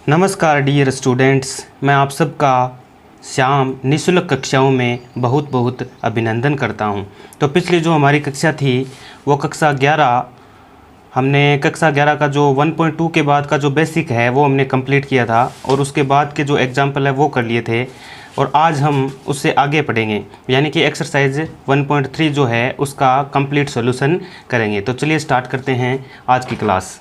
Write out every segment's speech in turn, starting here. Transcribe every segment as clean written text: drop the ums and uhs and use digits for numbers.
नमस्कार dear students, मैं आप सबका श्याम निःशुल्क कक्षाओं में बहुत बहुत अभिनंदन करता हूं। तो पिछली जो हमारी कक्षा थी वो कक्षा 11, हमने कक्षा 11 का जो 1.2 के बाद का जो बेसिक है वो हमने कंप्लीट किया था और उसके बाद के जो एग्जाम्पल है वो कर लिए थे। और आज हम उससे आगे पढ़ेंगे, यानी कि एक्सरसाइज 1.3 जो है उसका कंप्लीट सॉल्यूशन करेंगे। तो चलिए स्टार्ट करते हैं आज की क्लास।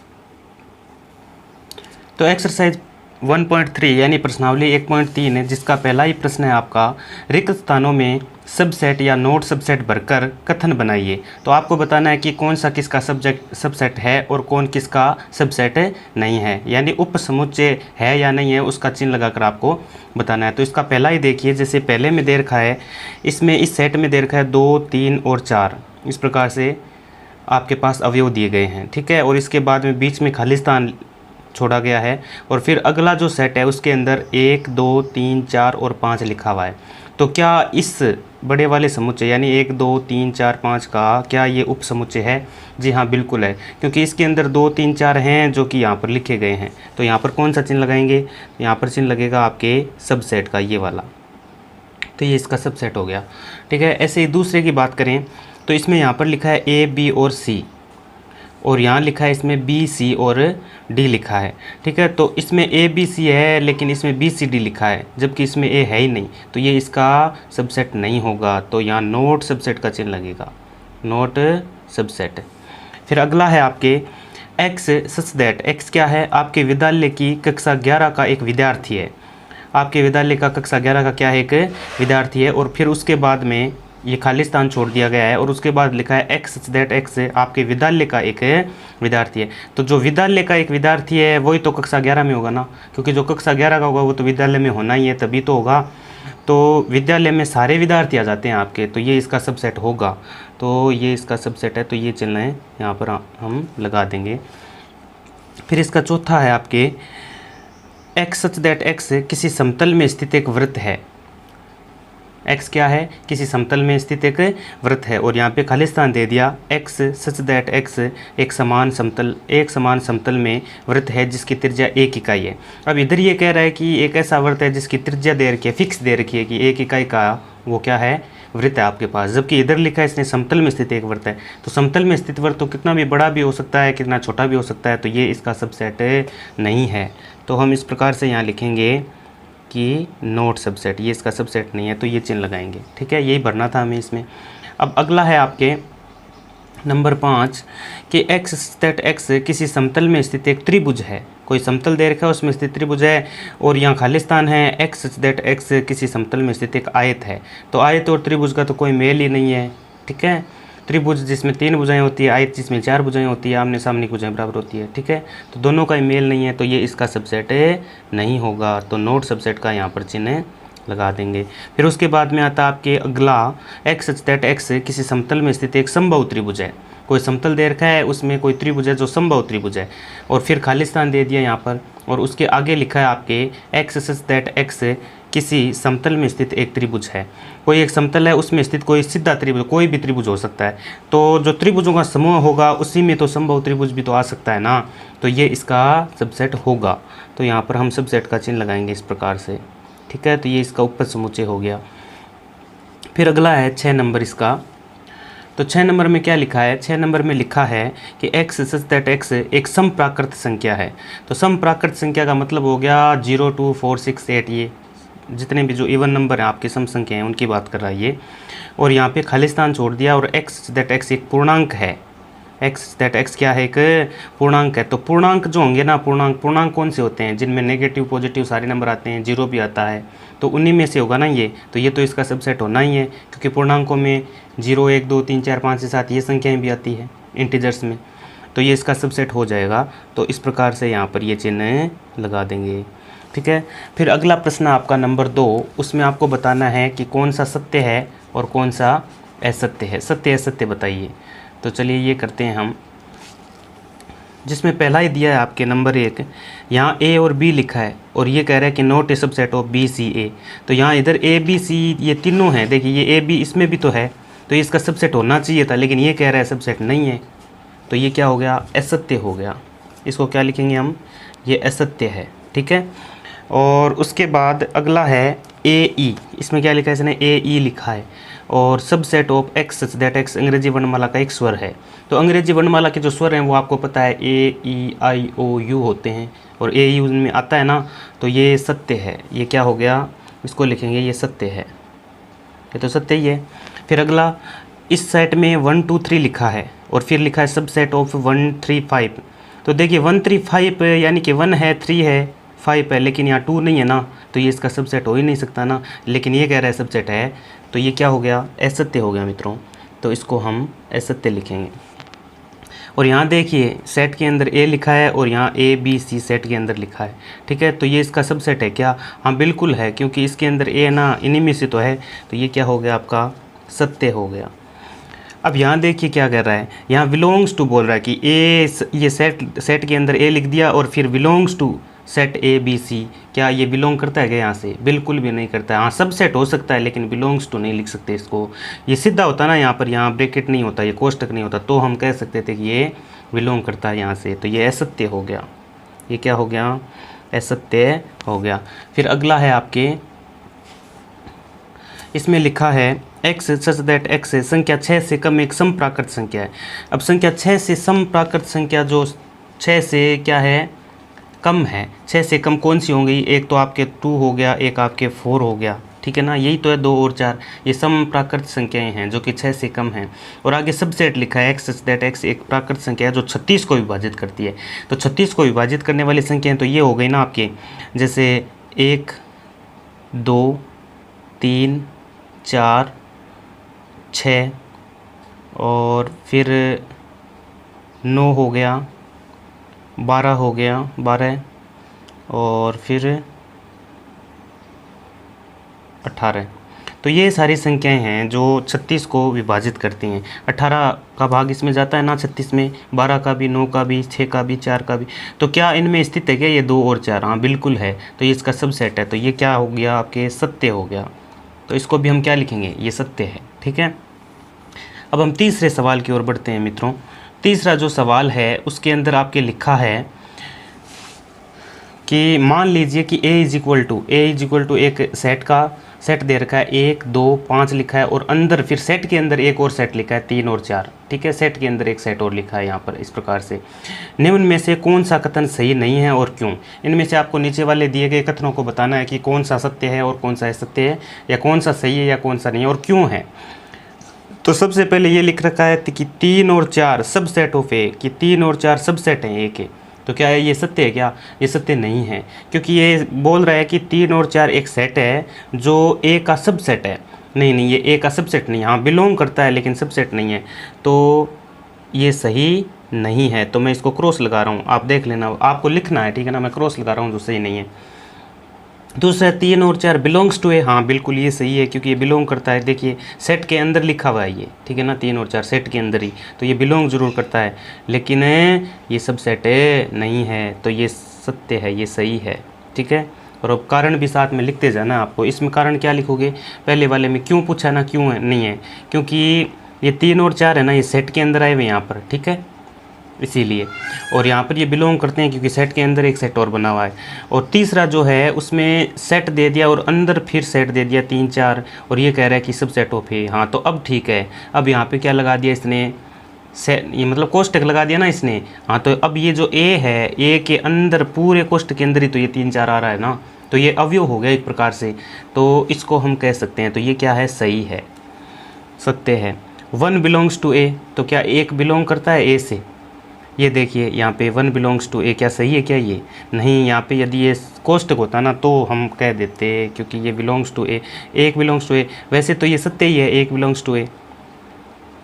तो एक्सरसाइज 1.3 यानी प्रश्नावली 1.3 है, जिसका पहला ही प्रश्न है आपका, रिक्त स्थानों में सबसेट या नोड सबसेट भरकर कथन बनाइए। तो आपको बताना है कि कौन सा किसका सबसेट है और कौन किसका सबसेट नहीं है, यानी उपसमुच्चय है या नहीं है उसका चिन्ह लगाकर आपको बताना है। तो इसका पहला ही देखिए, जैसे पहले में दे रखा है, इसमें इस सेट में दे रखा है 2, 3 और 4, इस प्रकार से आपके पास अवयव दिए गए हैं, ठीक है। और इसके बाद में बीच में खाली स्थान छोड़ा गया है और फिर अगला जो सेट है उसके अंदर 1, 2, 3, 4 और 5 लिखा हुआ है। तो क्या इस बड़े वाले समुच्चय यानी 1, 2, 3, 4, 5 का क्या ये उप समुच्चय है? जी हाँ, बिल्कुल है, क्योंकि इसके अंदर 2, 3, 4 हैं जो कि यहाँ पर लिखे गए हैं। तो यहाँ पर कौन सा चिन्ह लगाएंगे? यहाँ पर चिन्ह लगेगा आपके सबसेट का, ये वाला। तो ये इसका सबसेट हो गया, ठीक है। ऐसे ही दूसरे की बात करें तो इसमें यहाँ पर लिखा है A, B और C, और यहाँ लिखा है इसमें B, C और D लिखा है, ठीक है। तो इसमें A, B, C है लेकिन इसमें B, C, D लिखा है, जबकि इसमें A है ही नहीं, तो ये इसका सबसेट नहीं होगा। तो यहाँ नोट सबसेट का चिन्ह लगेगा, नोट सबसेट। फिर अगला है आपके X सच दैट। X क्या है? आपके विद्यालय की कक्षा 11 का एक विद्यार्थी है। आपके विद्यालय का कक्षा 11 का क्या है? एक विद्यार्थी है। और फिर उसके बाद में ये खाली स्थान छोड़ दिया गया है और उसके बाद लिखा है एक्स सच दैट एक्स आपके विद्यालय का एक विद्यार्थी है। तो जो विद्यालय का एक विद्यार्थी है वही तो कक्षा 11 में होगा ना, क्योंकि जो कक्षा 11 का होगा वो तो विद्यालय में होना ही है, तभी तो होगा। तो विद्यालय में सारे विद्यार्थी आ जाते हैं आपके, तो ये इसका सबसेट होगा। तो ये इसका सबसेट है, तो ये चिन्ह है यहाँ पर हम लगा देंगे। फिर इसका चौथा है आपके एक्स सच दैट एक्स किसी समतल में स्थित एक वृत्त है। x क्या है? किसी समतल में स्थित एक वृत्त है और यहाँ पे खाली स्थान दे दिया। x सच दैट x एक समान समतल में वृत्त है जिसकी त्रिज्या 1 इकाई है। अब इधर ये कह रहा है कि एक ऐसा वृत्त है जिसकी त्रिज्या दे रखी है, फिक्स दे रखी है कि 1 इकाई का वो क्या है? वृत्त है आपके पास, जबकि इधर लिखा है इसने समतल में स्थित एक वृत्त है। तो समतल में स्थित वृत्त तो कितना भी बड़ा भी हो सकता है, कितना छोटा भी हो सकता है, तो ये इसका सबसेट नहीं है। तो हम इस प्रकार से यहाँ लिखेंगे कि नोट सबसेट, ये इसका सबसेट नहीं है, तो ये चिन्ह लगाएंगे, ठीक है। यही भरना था हमें इसमें। अब अगला है आपके नंबर 5 कि एक्स सच एक्स किसी समतल में स्थित एक त्रिभुज है। कोई समतल दे रखा है उसमें स्थित त्रिभुज है और यहाँ खाली स्थान है। एक्स सच दैट एक्स किसी समतल में स्थित एक आयत है। तो आयत और त्रिभुज का तो कोई मेल ही नहीं है, ठीक है। त्रिभुज जिसमें 3 भुजाएं होती है, आयत जिसमें 4 भुजाएं होती है, आमने सामने की भुजाएं बराबर होती है, ठीक है। तो दोनों का ही मेल नहीं है, तो ये इसका सबसेट नहीं होगा। तो नोट सबसेट का यहाँ पर चिन्ह लगा देंगे। फिर उसके बाद में आता आपके अगला एक्स सच दैट एक्स किसी समतल में स्थित एक समबाहु त्रिभुज है। कोई समतल दे रखा है, उसमें कोई त्रिभुज है जो समबाहु त्रिभुज है और फिर खाली स्थान दे दिया यहाँ पर, और उसके आगे लिखा है आपके एक्स सच दैट एक्स किसी समतल में स्थित एक त्रिभुज है। कोई एक समतल है उसमें स्थित कोई सीधा त्रिभुज, कोई भी त्रिभुज हो सकता है। तो जो त्रिभुजों का समूह होगा उसी में तो समबाहु त्रिभुज भी तो आ सकता है ना, तो ये इसका सबसेट होगा। तो यहाँ पर हम सबसेट का चिन्ह लगाएंगे इस प्रकार से, ठीक है। तो ये इसका उपपद समुच्चय हो गया। फिर अगला है 6 नंबर इसका। तो 6 नंबर में क्या लिखा है? 6 नंबर में लिखा है कि एक्स सच दैट एक्स एक समप्राकृत संख्या है। तो समप्राकृत संख्या का मतलब हो गया 0, 2, 4, 6, 8, ये जितने भी जो इवन नंबर हैं आपके सम संख्या हैं उनकी बात कर रहा है ये। और यहाँ पे खाली स्थान छोड़ दिया और एक्स दैट एक्स एक पूर्णांक है। एक्स दैट एक्स क्या है? एक पूर्णांक है। तो पूर्णांक जो होंगे ना, पूर्णांक कौन से होते हैं? जिनमें नेगेटिव पॉजिटिव सारे नंबर आते हैं, 0 भी आता है, तो उन्हीं में से होगा ना ये। तो ये तो इसका सबसेट होना ही है, क्योंकि पूर्णांकों में 0, 1, 2, 3, 4, 5 से 7 ये संख्याएँ भी आती है इंटीजर्स में, तो ये इसका सबसेट हो जाएगा। तो इस प्रकार से यहाँ पर ये चिन्ह लगा देंगे, ठीक है। फिर अगला प्रश्न आपका नंबर 2, उसमें आपको बताना है कि कौन सा सत्य है और कौन सा असत्य है। सत्य असत्य बताइए। तो चलिए ये करते हैं हम, जिसमें पहला ही दिया है आपके नंबर 1, यहाँ A और B लिखा है और ये कह रहा है कि note A subset of B, C, A। तो यहाँ इधर A, B, C ये तीनों हैं, देखिए ये A, B इसमें भी तो है, तो इसका सबसेट होना चाहिए था, लेकिन ये कह रहा है सबसेट नहीं है। तो ये क्या हो गया? असत्य हो गया। इसको क्या लिखेंगे हम? ये असत्य है, ठीक है। और उसके बाद अगला है ए ई, इसमें क्या लिखा है इसने, ए ई लिखा है। और subset of x such that x अंग्रेजी वर्णमाला का एक स्वर है। तो अंग्रेजी वर्णमाला के जो स्वर हैं वो आपको पता है ए ई आई ओ यू होते हैं, और ए यू में आता है ना, तो ये सत्य है। ये क्या हो गया, इसको लिखेंगे ये सत्य है, ये तो सत्य ही है। फिर अगला, इस सेट में 1 2 3 लिखा है और फिर लिखा है सबसेट ऑफ 1 3 5। तो देखिए 1 3 5 यानी कि 1 है, 3 है, 5 है, लेकिन यहाँ 2 नहीं है ना, तो ये इसका सबसेट हो ही नहीं सकता ना। लेकिन ये कह रहा है सबसेट है, तो ये क्या हो गया, असत्य हो गया मित्रों। तो इसको हम असत्य लिखेंगे। और यहाँ देखिए सेट के अंदर ए लिखा है और यहाँ ए बी सी सेट के अंदर लिखा है, ठीक है। तो ये इसका सबसेट है क्या, हाँ बिल्कुल है, क्योंकि इसके अंदर ए ना इन्हीं में से तो है, तो ये क्या हो गया आपका सत्य हो गया। अब यहाँ देखिए क्या कह रहा है, यहाँ बिलोंग्स टू बोल रहा है कि ए, ये सेट के अंदर ए लिख दिया और फिर belongs to set A B C, क्या ये बिलोंग करता है क्या यहाँ से, बिल्कुल भी नहीं करता है। हाँ सब सेट हो सकता है लेकिन बिलोंग्स टू नहीं लिख सकते इसको, ये सीधा होता ना, यहाँ पर यहाँ ब्रैकेट नहीं होता, ये कोष्टक नहीं होता, तो हम कह सकते थे कि ये बिलोंग करता है यहाँ से। तो ये असत्य हो गया, ये क्या हो गया, असत्य हो गया। फिर अगला है आपके, इसमें लिखा है एक्स सच दैट एक्स संख्या 6 से कम एक सम प्राकृत संख्या है। अब संख्या 6 से सम प्राकृत संख्या जो 6 से क्या है, कम है, 6 से कम कौन सी होंगी, एक तो आपके 2 हो गया, एक आपके 4 हो गया, ठीक है ना, यही तो है 2 और 4, ये सम प्राकृत संख्याएं हैं जो कि 6 से कम हैं। और आगे सबसेट लिखा है एक्स सच दैट एक्स एक प्राकृत संख्या है जो 36 को विभाजित करती है। तो 36 को विभाजित करने वाली संख्याएं तो ये हो गई ना आपके, जैसे 1 2 3 4 6 और फिर 9 हो गया, 12 हो गया, 12 और फिर 18। तो ये सारी संख्याएं हैं जो 36 को विभाजित करती हैं। 18 का भाग इसमें जाता है ना 36 में, 12 का भी, 9 का भी, 6 का भी, 4 का भी। तो क्या इनमें स्थित है क्या ये 2 और 4, हाँ बिल्कुल है। तो ये इसका सबसेट है, तो ये क्या हो गया आपके सत्य हो गया। तो इसको भी हम क्या लिखेंगे, ये सत्य है, ठीक है। अब हम तीसरे सवाल की ओर बढ़ते हैं मित्रों। तीसरा जो सवाल है उसके अंदर आपके लिखा है कि मान लीजिए कि a इज इक्वल टू एक सेट दे रखा है 1 2 5 लिखा है, और अंदर फिर सेट के अंदर एक और सेट लिखा है 3 और 4, ठीक है। सेट के अंदर एक सेट और लिखा है यहाँ पर इस प्रकार से। निम्न में से कौन सा कथन सही नहीं है और क्यों। इनमें से आपको नीचे वाले दिए गए कथनों को बताना है कि कौन सा सत्य है और कौन सा असत्य है, या कौन सा सही है या कौन सा नहीं है और क्यों है। तो सबसे पहले ये लिख रखा है कि 3 और 4 सबसेट ऑफ ए, कि 3 और 4 सबसेट हैं ए के। तो क्या है ये सत्य है क्या, ये सत्य नहीं है, क्योंकि ये बोल रहा है कि 3 और 4 एक सेट है जो ए का सबसेट है। नहीं ये ए का सबसेट नहीं, हाँ बिलोंग करता है लेकिन सबसेट नहीं है, तो ये सही नहीं है। तो मैं इसको क्रॉस लगा रहा हूँ, आप देख लेना, आपको लिखना है, ठीक है ना, मैं क्रॉस लगा रहा हूँ जो सही नहीं है। दूसरा 3 और 4 बिलोंग्स टू ए, हाँ बिल्कुल ये सही है क्योंकि ये बिलोंग करता है। देखिए सेट के अंदर लिखा हुआ है ये, ठीक है ना, 3 और 4 सेट के अंदर ही, तो ये बिलोंग जरूर करता है, लेकिन ये सब सेट नहीं है। तो ये सत्य है, ये सही है, ठीक है। और अब कारण भी साथ में लिखते जाना आपको। इसमें कारण क्या लिखोगे, पहले वाले में क्यों पूछा ना, क्यों है नहीं है, क्योंकि ये 3 और 4 है ना, ये सेट के अंदर आए हुए यहाँ पर, ठीक है, इसीलिए। और यहाँ पर ये बिलोंग करते हैं क्योंकि सेट के अंदर एक सेट और बना हुआ है। और तीसरा जो है उसमें सेट दे दिया और अंदर फिर सेट दे दिया 3 4, और ये कह रहा है कि सब सेट ऑफ है, हाँ तो अब ठीक है। अब यहाँ पे क्या लगा दिया इसने, ये मतलब कोष्टक लगा दिया ना इसने, हाँ तो अब ये जो ए है, ए के अंदर पूरे कोष्टक के अंदर ही तो ये 3 4 आ रहा है ना, तो ये अवयव हो गया एक प्रकार से, तो इसको हम कह सकते हैं। तो ये क्या है, सही है, सत्य है। 1 बिलोंग्स टू ए, तो क्या एक बिलोंग करता है ए से, ये देखिए यहाँ पे 1 बिलोंग्स टू ए, क्या सही है क्या, ये नहीं। यहाँ पे यदि ये कोष्टक होता ना तो हम कह देते, क्योंकि ये बिलोंग्स टू ए, एक बिलोंग्स टू ए, वैसे तो ये सत्य ही है, एक बिलोंग्स टू ए,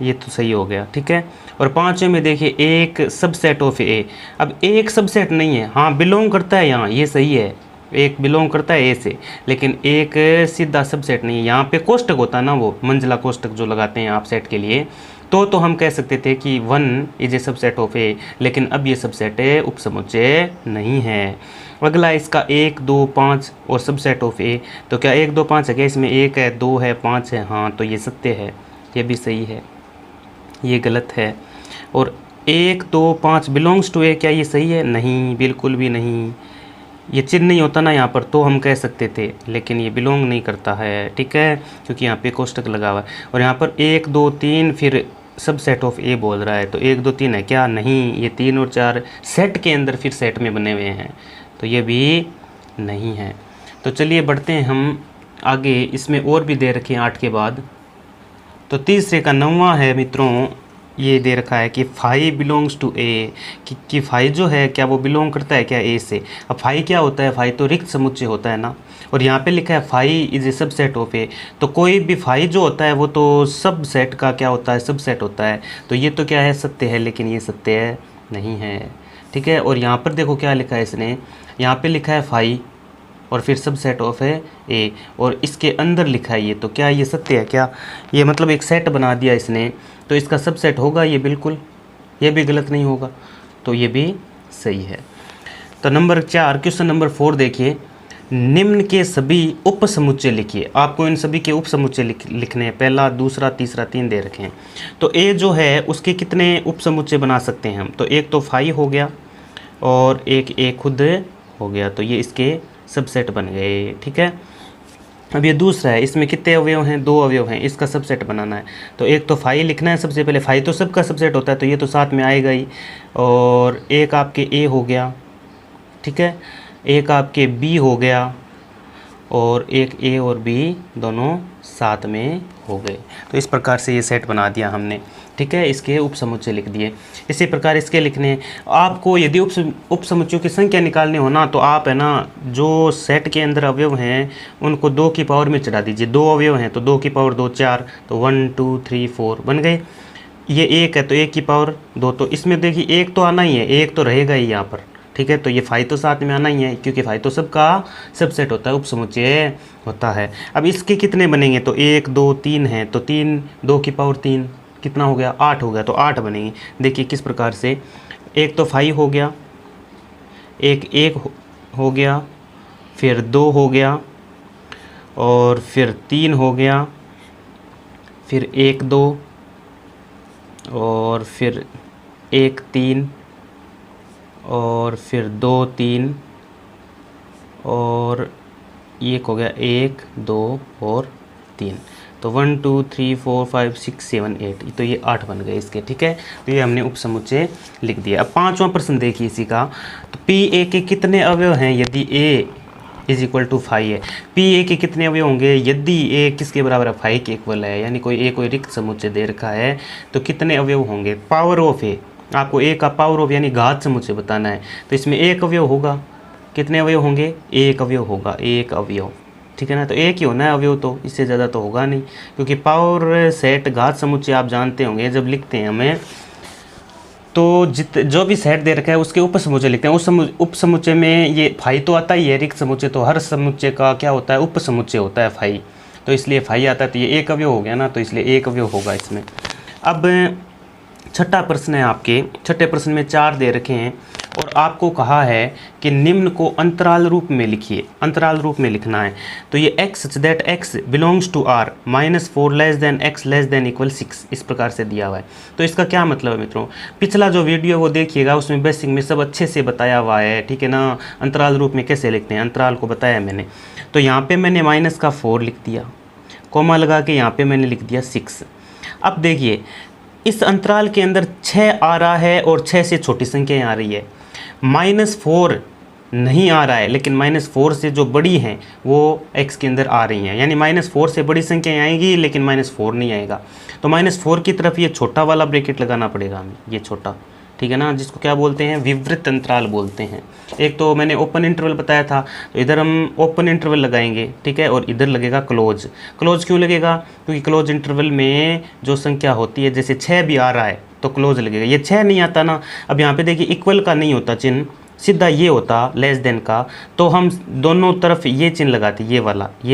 ये तो सही हो गया, ठीक है। और 5वें में देखिए एक सबसेट ऑफ ए, अब एक सबसेट नहीं है, हाँ बिलोंग करता है यहाँ, ये सही है, एक बिलोंग करता है ए से, लेकिन एक सीधा सबसेट नहीं है। यहाँ पे कोष्टक होता ना, वो मंजिला कोष्टक जो लगाते हैं आप सेट के लिए, तो हम कह सकते थे कि 1 इज ए सबसेट ऑफ ए, लेकिन अब ये सबसेट उपसमुच्चय नहीं है। अगला इसका 1 2 5 और सबसेट ऑफ ए, तो क्या 1 2 5 है क्या, इसमें 1 है 2 है 5 है, हाँ तो ये सत्य है, ये भी सही है, ये गलत है। और 1 2 5 बिलोंग्स टू ए, क्या ये सही है, नहीं बिल्कुल भी नहीं, ये चिन्ह नहीं होता ना यहाँ पर तो हम कह सकते थे, लेकिन ये बिलोंग नहीं करता है, ठीक है, क्योंकि यहाँ पे कोष्टक लगा हुआ है। और यहाँ पर 1 2 3 फिर सब सेट ऑफ ए बोल रहा है, तो 1 2 3 है क्या? नहीं, ये 3 और 4 सेट के अंदर फिर सेट में बने हुए हैं, तो ये भी नहीं है। तो चलिए बढ़ते हैं हम आगे। इसमें और भी दे रखे हैं 8 के बाद। तो तीसरे का 9वां है मित्रों, ये दे रखा है कि फाई बिलोंग्स टू ए, कि फाई जो है क्या वो बिलोंग करता है क्या ए से। अब फाई क्या होता है? फाई तो रिक्त समुच्चय होता है ना, और यहाँ पे लिखा है phi is a subset of A, तो कोई भी फाई जो होता है वो तो सब सेट का क्या होता है? सबसेट होता है। तो ये तो क्या है? सत्य है, लेकिन ये सत्य नहीं है, ठीक है। और यहाँ पर देखो क्या लिखा है इसने, यहाँ पे लिखा है फाई और फिर सब सेट ऑफ है ए, और इसके अंदर लिखा है ये, तो क्या ये सत्य है क्या? ये मतलब एक सेट बना दिया इसने, तो इसका सब सेट होगा ये, बिल्कुल, ये भी गलत नहीं होगा, तो ये भी सही है। तो नंबर 4, क्वेश्चन नंबर 4 देखिए, निम्न के सभी उप समुच्चय लिखिए। आपको इन सभी के उप समुच्चय लिखने हैं, पहला, दूसरा, तीसरा, 3 दे रखे हैं। तो ए जो है उसके कितने उप समुच्चय बना सकते हैं हम? तो एक तो फाई हो गया और एक ए खुद हो गया, तो ये इसके सबसेट बन गए, ठीक है। अब ये दूसरा है, इसमें कितने अवयव हैं? 2 अवयव हैं, इसका सबसेट बनाना है। तो एक तो फाई लिखना है सबसे पहले, फाई तो सबका सबसेट होता है, तो ये तो साथ में आएगा ही। और एक आपके ए हो गया, ठीक है, एक आपके बी हो गया, और एक ए और बी दोनों साथ में हो गए। तो इस प्रकार से ये सेट बना दिया हमने, ठीक है, इसके उप समुच्चय लिख दिए। इसी प्रकार इसके लिखने, आपको यदि उप समुच्चयों की संख्या निकालनी हो ना, तो आप है ना जो सेट के अंदर अवयव हैं उनको 2 की पावर में चढ़ा दीजिए। 2 अवयव हैं तो 2 की पावर 2 4, तो 1 2 3 4 बन गए। ये 1 है तो 1 की पावर 2, तो इसमें देखिए 1 तो आना ही है, 1 तो रहेगा ही यहाँ पर, ठीक है। तो ये फाई तो साथ में आना ही है, क्योंकि फाई तो सबका सबसेट होता है, उप समुच्चय होता है। अब इसके कितने बनेंगे? तो 1 2 3 हैं, तो 3 2 की पावर 3 कितना हो गया? 8 हो गया, तो 8 बनेंगे। देखिए किस प्रकार से, एक तो फाई हो गया, एक हो गया, फिर 2 हो गया, और फिर 3 हो गया, फिर 1 2, और फिर 1 3, और फिर 2 3, और एक हो गया 1 2 और 3, तो 1 2 3 4 5 6 7 8, तो ये 8 बन गए इसके, ठीक है। तो ये हमने उप समुच्चय लिख दिया। अब 5वां प्रश्न देखिए इसी का, तो पी ए के कितने अवयव हैं यदि ए इज इक्वल टू फाई है? पी ए के कितने अवयव होंगे यदि ए किसके बराबर है? फाई के इक्वल है, यानी कोई रिक्त समुच्चय दे रखा है, तो कितने अवयव होंगे? पावर ऑफ ए, आपको ए का पावर ऑफ यानी घात समुच्चय बताना है, तो इसमें एक अवयव होगा। कितने अवयव होंगे? एक अवयव होगा, एक अवयव, ठीक है ना। तो एक ही होना है अवयव, तो इससे ज़्यादा तो होगा नहीं, क्योंकि पावर सेट घात समुच्चय आप जानते होंगे जब लिखते हैं हमें, तो जो भी सेट दे रखा है उसके उप समुच्चय लिखते हैं। उस उप समुच्चय में ये फाई तो आता ही है, रिक्त समुच्चय, तो हर समुच्चय का क्या होता है? उप समुच्चय होता है फाई, तो इसलिए फाई आता है, तो ये एक अवयव हो गया ना, तो इसलिए एक अवयव होगा इसमें। अब छठा प्रश्न है आपके, छठे प्रश्न में 4 दे रखे हैं, और आपको कहा है कि निम्न को अंतराल रूप में लिखिए, अंतराल रूप में लिखना है। तो ये x such that x belongs to r -4 less than x less than equal 6, इस प्रकार से दिया हुआ है। तो इसका क्या मतलब है मित्रों? पिछला जो वीडियो है वो देखिएगा, उसमें बेसिक में सब अच्छे से बताया हुआ है, ठीक है ना। अंतराल रूप में कैसे लिखते हैं, अंतराल को बताया मैंने। तो यहाँ पर मैंने -4 लिख दिया, कोमा लगा के यहाँ पर मैंने लिख दिया 6। अब देखिए इस अंतराल के अंदर 6 आ रहा है और 6 से छोटी संख्याएं आ रही है, -4 नहीं आ रहा है, लेकिन -4 से जो बड़ी हैं वो x के अंदर आ रही हैं, यानी -4 से बड़ी संख्याएं आएंगी लेकिन -4 नहीं आएगा। तो -4 की तरफ ये छोटा वाला ब्रैकेट लगाना पड़ेगा हमें, ये छोटा, ठीक है ना, जिसको क्या बोलते हैं? विवृत अंतराल बोलते हैं। एक तो मैंने ओपन इंटरवल बताया था, तो इधर हम ओपन इंटरवल लगाएंगे, ठीक है, और इधर लगेगा क्लोज। क्लोज क्यों लगेगा? क्योंकि क्लोज इंटरवल में जो संख्या होती है, जैसे 6 भी आ रहा है तो क्लोज लगेगा, ये 6 नहीं आता ना। अब यहाँ पे देखिए इक्वल का नहीं होता चिन्ह, सीधा ये होता लेस देन का, तो हम दोनों तरफ ये चिन्ह लगाते, ये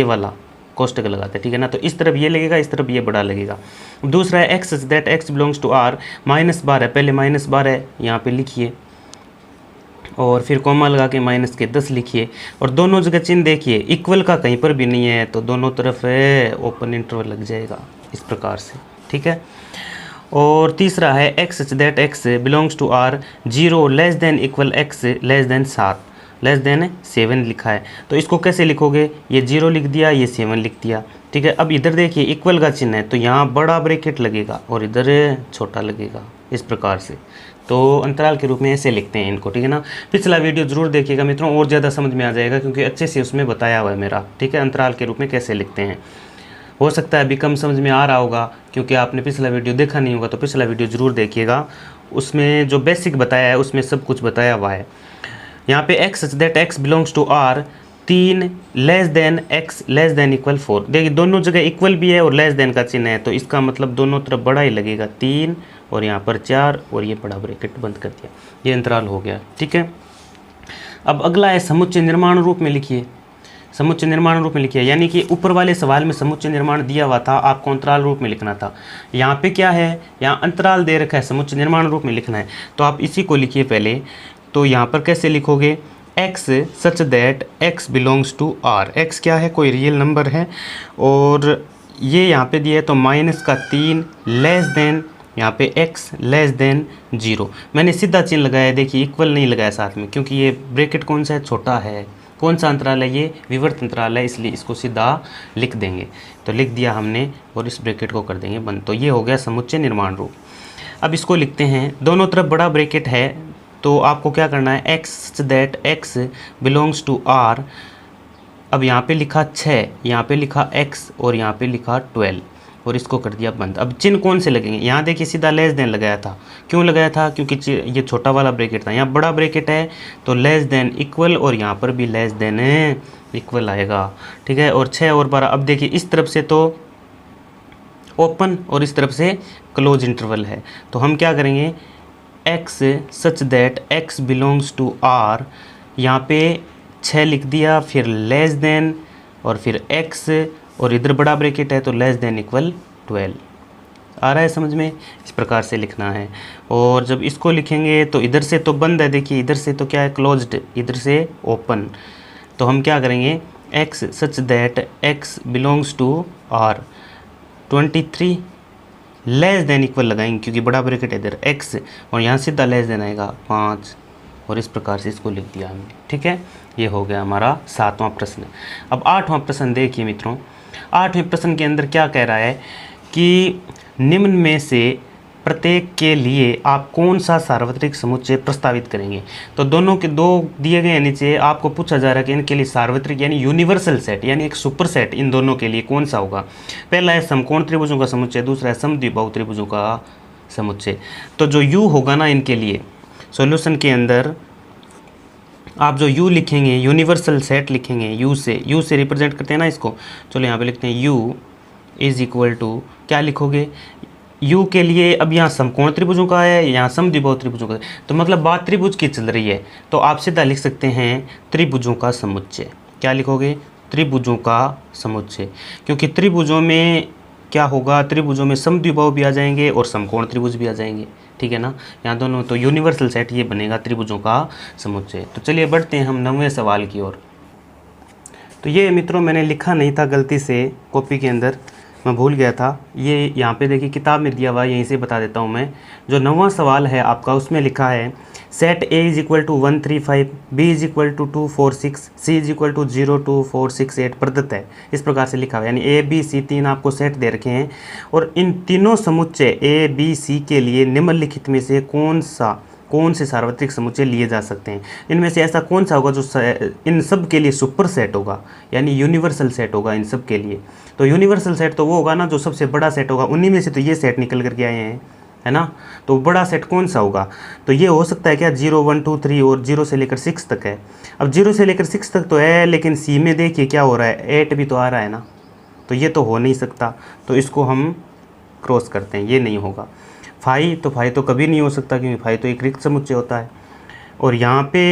वाला कोष्टक लगाते, ठीक है ना। तो इस तरफ ये लगेगा, इस तरफ ये बड़ा लगेगा। दूसरा है x that x belongs to r -12, पहले -12 यहाँ पे लिखिए, और फिर कोमा लगा के माइनस के 10 लिखिए, और दोनों जगह चिन्ह देखिए, इक्वल का कहीं पर भी नहीं है, तो दोनों तरफ ओपन इंटरवल लग जाएगा इस प्रकार से, ठीक है। और तीसरा है x that x belongs to r 0 less than equal x less than 7, less than 7 लिखा है, तो इसको कैसे लिखोगे, ये 0 लिख दिया, ये 7 लिख दिया, ठीक है। अब इधर देखिए इक्वल का चिन्ह है, तो यहाँ बड़ा ब्रैकेट लगेगा और इधर छोटा लगेगा, इस प्रकार से। तो अंतराल के रूप में ऐसे लिखते हैं इनको, ठीक है ना। पिछला वीडियो जरूर देखिएगा मित्रों, और ज़्यादा समझ में आ जाएगा, क्योंकि अच्छे से उसमें बताया हुआ है मेरा, ठीक है, अंतराल के रूप में कैसे लिखते हैं। हो सकता है अभी कम समझ में आ रहा होगा, क्योंकि आपने पिछला वीडियो देखा नहीं होगा, तो पिछला वीडियो ज़रूर देखिएगा, उसमें जो बेसिक बताया है उसमें सब कुछ बताया हुआ है। यहाँ पे x such that x belongs to r 3 less than x less than equal 4। देखिए दोनों जगह इक्वल भी है और लेस देन का चिन्ह है, तो इसका मतलब दोनों तरफ बड़ा ही लगेगा, 3 और यहाँ पर 4 और ये बड़ा ब्रैकेट बंद कर दिया, ये अंतराल हो गया, ठीक है। अब अगला है समुच्चय निर्माण रूप में लिखिए, समुच्चय निर्माण रूप में लिखिए, यानी कि ऊपर वाले सवाल में समुच्चय निर्माण दिया हुआ था, आपको अंतराल रूप में लिखना था। यहाँ पे क्या है, यहाँ अंतराल दे रखा है, समुच्चय निर्माण रूप में लिखना है, तो आप इसी को लिखिए पहले। तो यहाँ पर कैसे लिखोगे, x such that x belongs to r, x क्या है, कोई रियल नंबर है, और ये यहाँ पे दिया है, तो -3 लेस देन, यहाँ पे x लेस देन 0। मैंने सीधा चिन्ह लगाया, देखिए इक्वल नहीं लगाया साथ में, क्योंकि ये ब्रैकेट कौन सा है, छोटा है। कौन सा अंतराल है, ये विवर्त अंतराल है, इसलिए इसको सीधा लिख देंगे। तो लिख दिया हमने और इस ब्रैकेट को कर देंगे बंद। तो ये हो गया समुच्चय निर्माण रूप। अब इसको लिखते हैं, दोनों तरफ बड़ा ब्रैकेट है, तो आपको क्या करना है, x that x belongs to r। अब यहाँ पे लिखा 6, यहाँ पे लिखा x और यहाँ पे लिखा 12 और इसको कर दिया बंद। अब चिन्ह कौन से लगेंगे, यहाँ देखिए सीधा लेस देन लगाया था, क्यों लगाया था, क्योंकि ये छोटा वाला ब्रैकेट था, यहाँ बड़ा ब्रैकेट है, तो लेस देन इक्वल, और यहाँ पर भी लेस देन इक्वल आएगा, ठीक है। और 6 और 12, अब देखिए इस तरफ से तो ओपन और इस तरफ से क्लोज इंटरवल है, तो हम क्या करेंगे, x such that x belongs to r, यहाँ पे 6 लिख दिया, फिर लेस देन और फिर x, और इधर बड़ा ब्रैकेट है, तो लेस देन इक्वल 12। आ रहा है समझ में, इस प्रकार से लिखना है। और जब इसको लिखेंगे तो इधर से तो बंद है, देखिए इधर से तो क्या है, क्लोज्ड, इधर से ओपन, तो हम क्या करेंगे, x such that x belongs to r 23 less than equal लगाएंगे, क्योंकि बड़ा ब्रैकेट है इधर x, और यहाँ सीधा लेस देन आएगा 5, और इस प्रकार से इसको लिख दिया हमने, ठीक है। ये हो गया हमारा 7वां प्रश्न। अब 8वां प्रश्न देखिए मित्रों, 8वें प्रश्न के अंदर क्या कह रहा है कि निम्न में से प्रत्येक के लिए आप कौन सा सार्वत्रिक समुच्चय प्रस्तावित करेंगे। तो दोनों के दो दिए गए हैं नीचे, आपको पूछा जा रहा है कि इनके लिए सार्वत्रिक यानी यूनिवर्सल सेट यानी एक सुपर सेट इन दोनों के लिए कौन सा होगा। पहला है समकोण त्रिभुजों का समुच्चय, दूसरा है समद्विबाहु त्रिभुजों का समुच्चय। तो जो यू होगा ना इनके लिए सॉल्यूशन के अंदर आप जो u लिखेंगे, यूनिवर्सल सेट लिखेंगे, u से रिप्रेजेंट करते हैं ना इसको, चलो यहाँ पे लिखते हैं u इज इक्वल टू, क्या लिखोगे, u के लिए अब यहाँ समकोण त्रिभुजों का है, यहाँ समद्विबाहु त्रिभुजों का है, तो मतलब बात त्रिभुज की चल रही है, तो आप सीधा लिख सकते हैं त्रिभुजों का समुच्चय। क्या लिखोगे, त्रिभुजों का समुच्चय, क्योंकि त्रिभुजों में क्या होगा, त्रिभुजों में समद्विबाहु भी आ जाएंगे और समकोण त्रिभुज भी आ जाएंगे, ठीक है ना। यहाँ दोनों तो यूनिवर्सल सेट ये बनेगा त्रिभुजों का समुच्चय। तो चलिए बढ़ते हैं हम 9वें सवाल की ओर। तो ये मित्रों मैंने लिखा नहीं था, गलती से कॉपी के अंदर मैं भूल गया था, ये यहाँ पे देखिए किताब में दिया हुआ है, यहीं से बता देता हूँ मैं। जो 9वां सवाल है आपका उसमें लिखा है set A is equal to 1 3 5, B is equal to 2 4 6, C is equal to 0 2 4 6 8 प्रदत्त है। इस प्रकार से लिखा हुआ है, यानी A B C 3 आपको सेट दे रखे हैं, और इन तीनों समुच्चय A B C के लिए निम्नलिखित में से कौन से सार्वत्रिक समुच्चय लिए जा सकते हैं। इनमें से ऐसा कौन सा होगा जो इन सब के लिए सुपर सेट होगा, यानी यूनिवर्सल सेट होगा इन सब के लिए। तो यूनिवर्सल सेट तो वो होगा ना जो सबसे बड़ा सेट होगा, उन्हीं में से तो ये सेट निकल करके आए हैं, है ना। तो बड़ा सेट कौन सा होगा, तो ये हो सकता है क्या 0 1 2 3 और 0 से लेकर 6 तक है। अब 0 से लेकर 6 तक तो है, लेकिन सी में देखिए क्या हो रहा है, 8 भी तो आ रहा है ना, तो ये तो हो नहीं सकता, तो इसको हम क्रॉस करते हैं, ये नहीं होगा। 5 तो कभी नहीं हो सकता, क्योंकि 5 तो एक रिक्त समुच्चय होता है। और यहाँ पे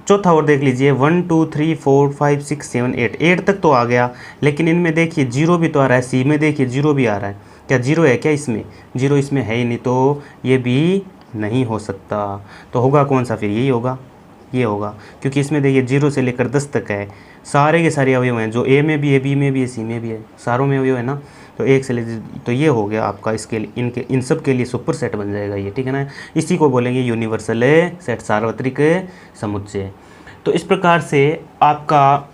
चौथा और देख लीजिए 1 2 3 4 5 6 7 8 तक तो आ गया, लेकिन इनमें देखिए 0 भी तो आ रहा है, सी में देखिए 0 भी आ रहा है। क्या 0 है क्या इसमें, 0 इसमें है ही नहीं, तो ये भी नहीं हो सकता। तो होगा कौन सा फिर, यही होगा, ये होगा, क्योंकि इसमें देखिए 0 से लेकर 10 तक है, सारे के सारे अवयव हैं, जो ए में भी है, बी में भी है, सी में भी है, सारों में अवयव है ना। तो एक से ले, तो ये हो गया आपका, इसके लिए इन सब के लिए सुपर सेट बन जाएगा ये, ठीक है ना। इसी को बोलेंगे यूनिवर्सल सेट, सार्वत्रिक समुच्चय। तो इस प्रकार से आपका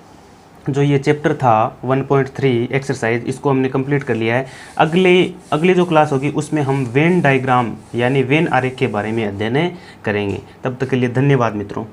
जो ये चैप्टर था 1.3 एक्सरसाइज, इसको हमने कंप्लीट कर लिया है। अगली जो क्लास होगी उसमें हम वेन डायग्राम यानी वेन आरेख के बारे में अध्ययन करेंगे। तब तक के लिए धन्यवाद मित्रों।